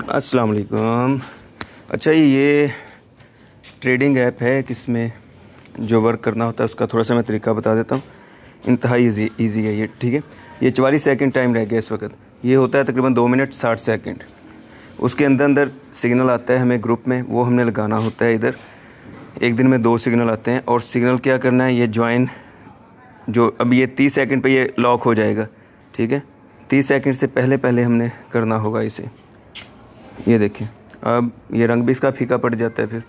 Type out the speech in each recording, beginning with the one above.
अस्सलाम वालेकुम। अच्छा ये ट्रेडिंग ऐप है किसमें जो वर्क करना होता है उसका थोड़ा सा मैं तरीका बता देता हूँ। इंतहाई इजी है ये, ठीक है। ये 44 सेकंड टाइम रह गया इस वक्त। ये होता है तकरीबन 2 मिनट 60 सेकंड। उसके अंदर सिग्नल आता है हमें ग्रुप में, वो हमने लगाना होता है। इधर एक दिन में 2 सिग्नल आते हैं और सिग्नल क्या करना है, ये ज्वाइन जो अब ये 30 सेकंड पे ये लॉक हो जाएगा, ठीक है। 30 सेकंड से पहले हमने करना होगा इसे। ये देखें अब ये रंग भी इसका फीका पड़ जाता है। फिर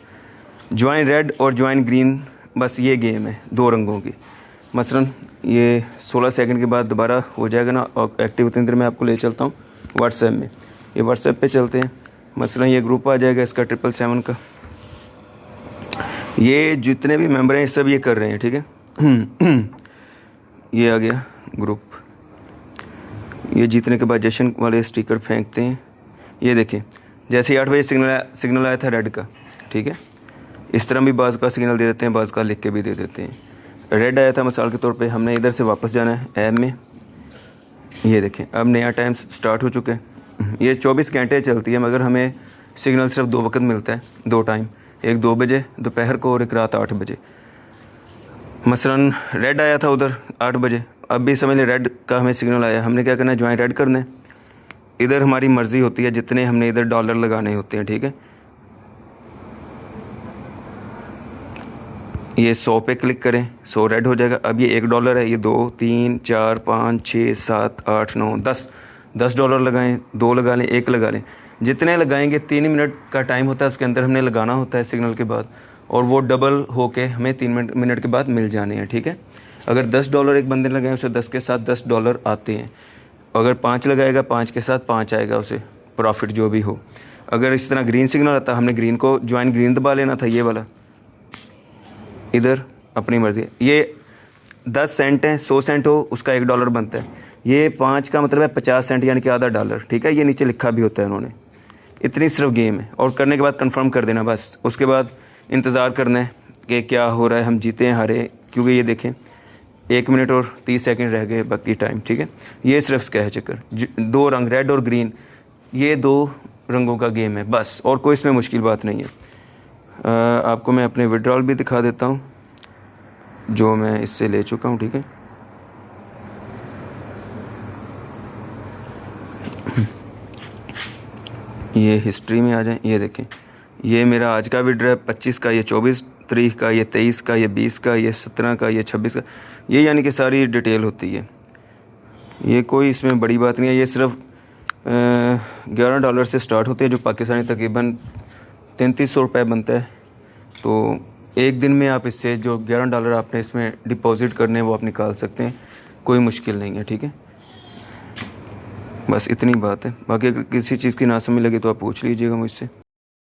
ज्वाइन रेड और ज्वाइन ग्रीन, बस ये गेम है 2 रंगों की। मसलन ये 16 सेकंड के बाद दोबारा हो जाएगा ना और एक्टिव। उतनी देर मैं आपको ले चलता हूँ व्हाट्सएप में। ये व्हाट्सएप पे चलते हैं। मसलन ये ग्रुप आ जाएगा इसका 777 का। ये जितने भी मेंबर हैं सब ये कर रहे हैं, ठीक है। ये आ गया ग्रुप। ये जीतने के बाद जश्न वाले स्टिकर फेंकते हैं। ये देखें जैसे 8 बजे सिग्नल आया था रेड का, ठीक है। इस तरह भी बाज़ का सिग्नल दे देते हैं, बाज़ का लिख के भी दे देते हैं। रेड आया था मिसाल के तौर पे, हमने इधर से वापस जाना है ऐप में। ये देखें अब नया टाइम स्टार्ट हो चुका है। ये 24 घंटे चलती है मगर हमें सिग्नल सिर्फ 2 वक्त मिलता है, 2 टाइम। एक 2 बजे दोपहर को और एक रात 8 बजे। मसलन रेड आया था उधर 8 बजे, अब भी समझ लें रेड का हमें सिग्नल आया। हमने क्या करना है, ज्वाइन रेड करना है। इधर हमारी मर्ज़ी होती है जितने हमने इधर डॉलर लगाने होते हैं, ठीक है। ये 100 पे क्लिक करें, 100 रेड हो जाएगा। अब ये $1 है, ये 2 3 4 5 6 7 8 9 10 डॉलर लगाएं, 2 लगा लें, 1 लगा लें। जितने लगाएंगे 3 मिनट का टाइम होता है उसके अंदर हमने लगाना होता है सिग्नल के बाद, और वो डबल होके हमें 3 मिनट के बाद मिल जाने हैं, ठीक है। अगर $10 एक बंदे लगाएं उसे 10 के साथ $10 आते हैं। अगर 5 लगाएगा 5 के साथ 5 आएगा उसे प्रॉफिट जो भी हो। अगर इस तरह ग्रीन सिग्नल आता, हमने ग्रीन को ज्वाइन ग्रीन दबा लेना था, ये वाला। इधर अपनी मर्ज़ी। ये 10 सेंट है, 100 सेंट हो उसका $1 बनता है। ये 5 का मतलब है 50 सेंट यानी कि आधा $1, ठीक है। ये नीचे लिखा भी होता है उन्होंने। इतनी सिर्फ गेम है और करने के बाद कंफर्म कर देना बस। उसके बाद इंतज़ार करना है कि क्या हो रहा है, हम जीते हैं हारे। क्योंकि ये देखें 1 मिनट और 30 सेकंड रह गए बाकी टाइम, ठीक है। ये सिर्फ इसका है चक्कर। 2 रंग रेड और ग्रीन, ये 2 रंगों का गेम है बस, और कोई इसमें मुश्किल बात नहीं है। आपको मैं अपने विड्रॉल भी दिखा देता हूँ जो मैं इससे ले चुका हूँ, ठीक है। ये हिस्ट्री में आ जाएं। ये देखें ये मेरा आज का विड्रॉ है 25 का, ये 24 तारीख का, ये 23 का, ये 20 का, ये 17 का, ये 26 का। ये यानी कि सारी डिटेल होती है। ये कोई इसमें बड़ी बात नहीं है। ये सिर्फ $11 से स्टार्ट होते हैं जो पाकिस्तानी तकरीबन 3300 रुपये बनता है। तो एक दिन में आप इससे जो $11 आपने इसमें डिपॉजिट करने हैं वो आप निकाल सकते हैं, कोई मुश्किल नहीं है, ठीक है। बस इतनी बात है। बाकी अगर किसी चीज़ की ना समझ लगे तो आप पूछ लीजिएगा मुझसे।